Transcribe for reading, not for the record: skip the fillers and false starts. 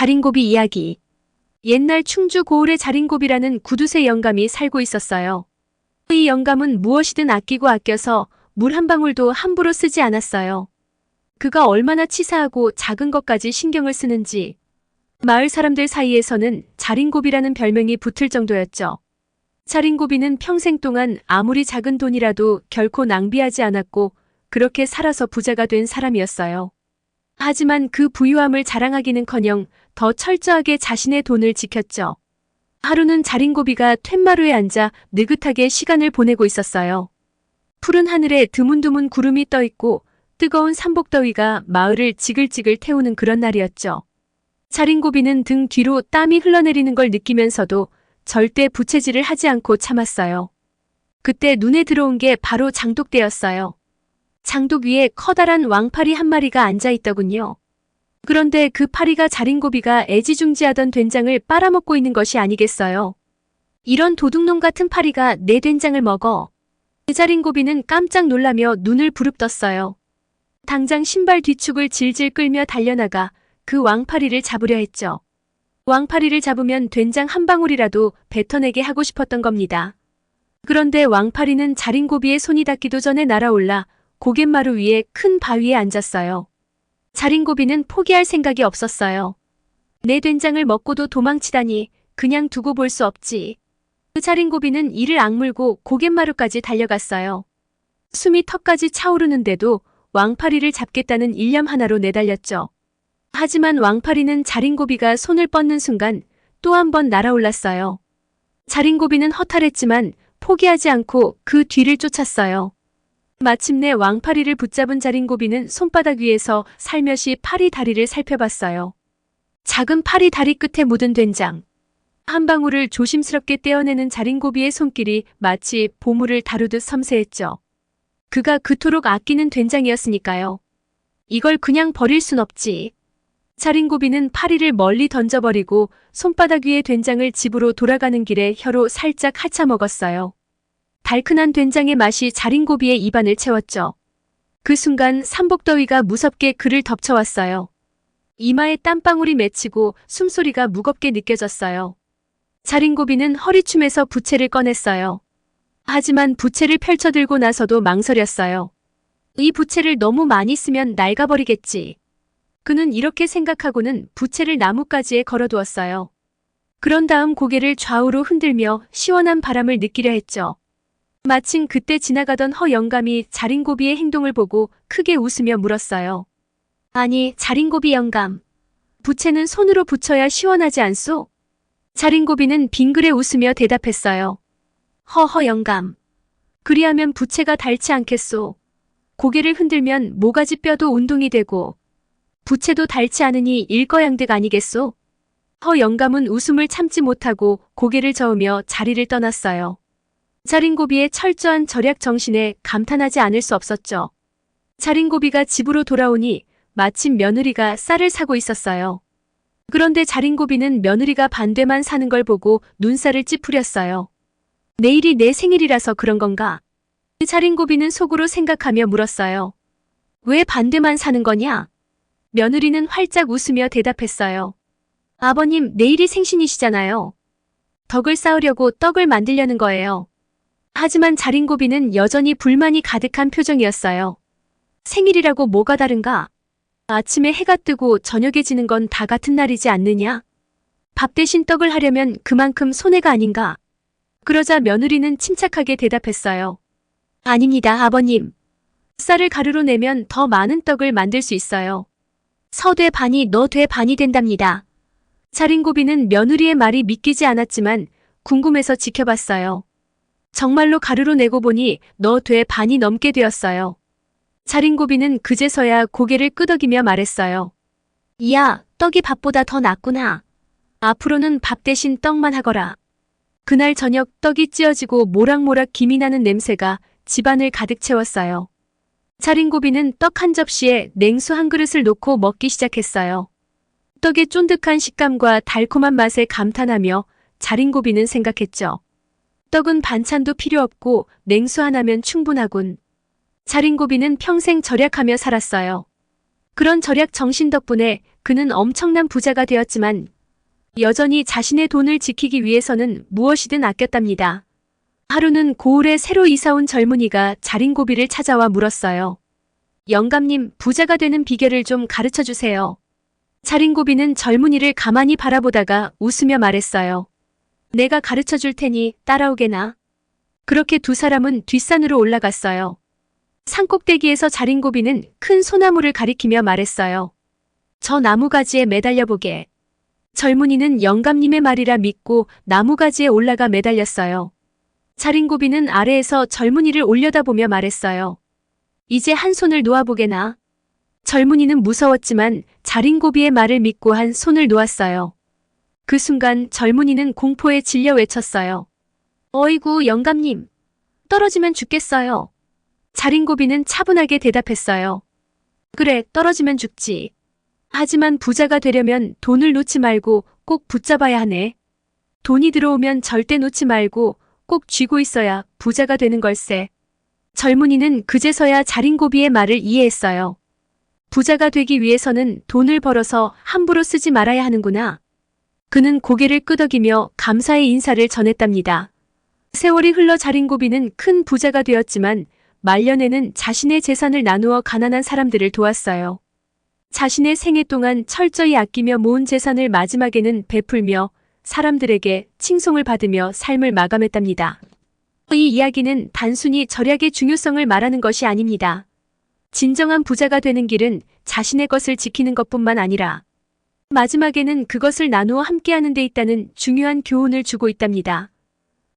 자린고비 이야기. 옛날 충주 고을에 자린고비라는 구두쇠 영감이 살고 있었어요. 이 영감은 무엇이든 아끼고 아껴서 물 한 방울도 함부로 쓰지 않았어요. 그가 얼마나 치사하고 작은 것까지 신경을 쓰는지 마을 사람들 사이에서는 자린고비라는 별명이 붙을 정도였죠. 자린고비는 평생 동안 아무리 작은 돈이라도 결코 낭비하지 않았고 그렇게 살아서 부자가 된 사람이었어요. 하지만 그 부유함을 자랑하기는커녕 더 철저하게 자신의 돈을 지켰죠. 하루는 자린고비가 툇마루에 앉아 느긋하게 시간을 보내고 있었어요. 푸른 하늘에 드문드문 구름이 떠 있고 뜨거운 삼복더위가 마을을 지글지글 태우는 그런 날이었죠. 자린고비는 등 뒤로 땀이 흘러내리는 걸 느끼면서도 절대 부채질을 하지 않고 참았어요. 그때 눈에 들어온 게 바로 장독대였어요. 장독 위에 커다란 왕파리 한 마리가 앉아 있더군요. 그런데 그 파리가 자린고비가 애지중지하던 된장을 빨아먹고 있는 것이 아니겠어요. 이런 도둑놈 같은 파리가 내 된장을 먹어. 자린고비는 깜짝 놀라며 눈을 부릅떴어요. 당장 신발 뒤축을 질질 끌며 달려나가 그 왕파리를 잡으려 했죠. 왕파리를 잡으면 된장 한 방울이라도 뱉어내게 하고 싶었던 겁니다. 그런데 왕파리는 자린고비의 손이 닿기도 전에 날아올라 고갯마루 위에 큰 바위에 앉았어요. 자린고비는 포기할 생각이 없었어요. 내 된장을 먹고도 도망치다니 그냥 두고 볼 수 없지. 자린고비는 이를 악물고 고갯마루까지 달려갔어요. 숨이 턱까지 차오르는데도 왕파리를 잡겠다는 일념 하나로 내달렸죠. 하지만 왕파리는 자린고비가 손을 뻗는 순간 또 한 번 날아올랐어요. 자린고비는 허탈했지만 포기하지 않고 그 뒤를 쫓았어요. 마침내 왕파리를 붙잡은 자린고비는 손바닥 위에서 살며시 파리 다리를 살펴봤어요. 작은 파리 다리 끝에 묻은 된장. 한 방울을 조심스럽게 떼어내는 자린고비의 손길이 마치 보물을 다루듯 섬세했죠. 그가 그토록 아끼는 된장이었으니까요. 이걸 그냥 버릴 순 없지. 자린고비는 파리를 멀리 던져버리고 손바닥 위의 된장을 집으로 돌아가는 길에 혀로 살짝 핥아먹었어요. 달큰한 된장의 맛이 자린고비의 입안을 채웠죠. 그 순간 삼복더위가 무섭게 그를 덮쳐왔어요. 이마에 땀방울이 맺히고 숨소리가 무겁게 느껴졌어요. 자린고비는 허리춤에서 부채를 꺼냈어요. 하지만 부채를 펼쳐들고 나서도 망설였어요. 이 부채를 너무 많이 쓰면 낡아버리겠지. 그는 이렇게 생각하고는 부채를 나뭇가지에 걸어두었어요. 그런 다음 고개를 좌우로 흔들며 시원한 바람을 느끼려 했죠. 마침 그때 지나가던 허 영감이 자린고비의 행동을 보고 크게 웃으며 물었어요. 아니, 자린고비 영감. 부채는 손으로 붙여야 시원하지 않소? 자린고비는 빙그레 웃으며 대답했어요. 허허 영감. 그리하면 부채가 닳지 않겠소. 고개를 흔들면 모가지 뼈도 운동이 되고 부채도 닳지 않으니 일거양득 아니겠소? 허 영감은 웃음을 참지 못하고 고개를 저으며 자리를 떠났어요. 자린고비의 철저한 절약 정신에 감탄하지 않을 수 없었죠. 자린고비가 집으로 돌아오니 마침 며느리가 쌀을 사고 있었어요. 그런데 자린고비는 며느리가 반대만 사는 걸 보고 눈살을 찌푸렸어요. 내일이 내 생일이라서 그런 건가? 자린고비는 속으로 생각하며 물었어요. 왜 반대만 사는 거냐? 며느리는 활짝 웃으며 대답했어요. 아버님, 내일이 생신이시잖아요. 덕을 쌓으려고 떡을 만들려는 거예요. 하지만 자린고비는 여전히 불만이 가득한 표정이었어요. 생일이라고 뭐가 다른가? 아침에 해가 뜨고 저녁에 지는 건 다 같은 날이지 않느냐? 밥 대신 떡을 하려면 그만큼 손해가 아닌가? 그러자 며느리는 침착하게 대답했어요. 아닙니다, 아버님. 쌀을 가루로 내면 더 많은 떡을 만들 수 있어요. 서돼 반이 너돼 반이 된답니다. 자린고비는 며느리의 말이 믿기지 않았지만 궁금해서 지켜봤어요. 정말로 가루로 내고 보니 너돼 반이 넘게 되었어요. 자린고비는 그제서야 고개를 끄덕이며 말했어요. 이야, 떡이 밥보다 더 낫구나. 앞으로는 밥 대신 떡만 하거라. 그날 저녁 떡이 찌어지고 모락모락 김이 나는 냄새가 집안을 가득 채웠어요. 자린고비는 떡 한 접시에 냉수 한 그릇을 놓고 먹기 시작했어요. 떡의 쫀득한 식감과 달콤한 맛에 감탄하며 자린고비는 생각했죠. 떡은 반찬도 필요 없고 냉수 하나면 충분하군. 자린고비는 평생 절약하며 살았어요. 그런 절약 정신 덕분에 그는 엄청난 부자가 되었지만 여전히 자신의 돈을 지키기 위해서는 무엇이든 아꼈답니다. 하루는 고을에 새로 이사온 젊은이가 자린고비를 찾아와 물었어요. 영감님, 부자가 되는 비결을 좀 가르쳐 주세요. 자린고비는 젊은이를 가만히 바라보다가 웃으며 말했어요. 내가 가르쳐 줄 테니 따라오게나. 그렇게 두 사람은 뒷산으로 올라갔어요. 산꼭대기에서 자린고비는 큰 소나무를 가리키며 말했어요. 저 나무가지에 매달려 보게. 젊은이는 영감님의 말이라 믿고 나무가지에 올라가 매달렸어요. 자린고비는 아래에서 젊은이를 올려다보며 말했어요. 이제 한 손을 놓아보게나. 젊은이는 무서웠지만 자린고비의 말을 믿고 한 손을 놓았어요. 그 순간 젊은이는 공포에 질려 외쳤어요. 어이구, 영감님. 떨어지면 죽겠어요. 자린고비는 차분하게 대답했어요. 그래, 떨어지면 죽지. 하지만 부자가 되려면 돈을 놓지 말고 꼭 붙잡아야 하네. 돈이 들어오면 절대 놓지 말고 꼭 쥐고 있어야 부자가 되는 걸세. 젊은이는 그제서야 자린고비의 말을 이해했어요. 부자가 되기 위해서는 돈을 벌어서 함부로 쓰지 말아야 하는구나. 그는 고개를 끄덕이며 감사의 인사를 전했답니다. 세월이 흘러 자린고비는 큰 부자가 되었지만 말년에는 자신의 재산을 나누어 가난한 사람들을 도왔어요. 자신의 생애 동안 철저히 아끼며 모은 재산을 마지막에는 베풀며 사람들에게 칭송을 받으며 삶을 마감했답니다. 이 이야기는 단순히 절약의 중요성을 말하는 것이 아닙니다. 진정한 부자가 되는 길은 자신의 것을 지키는 것뿐만 아니라 마지막에는 그것을 나누어 함께하는 데 있다는 중요한 교훈을 주고 있답니다.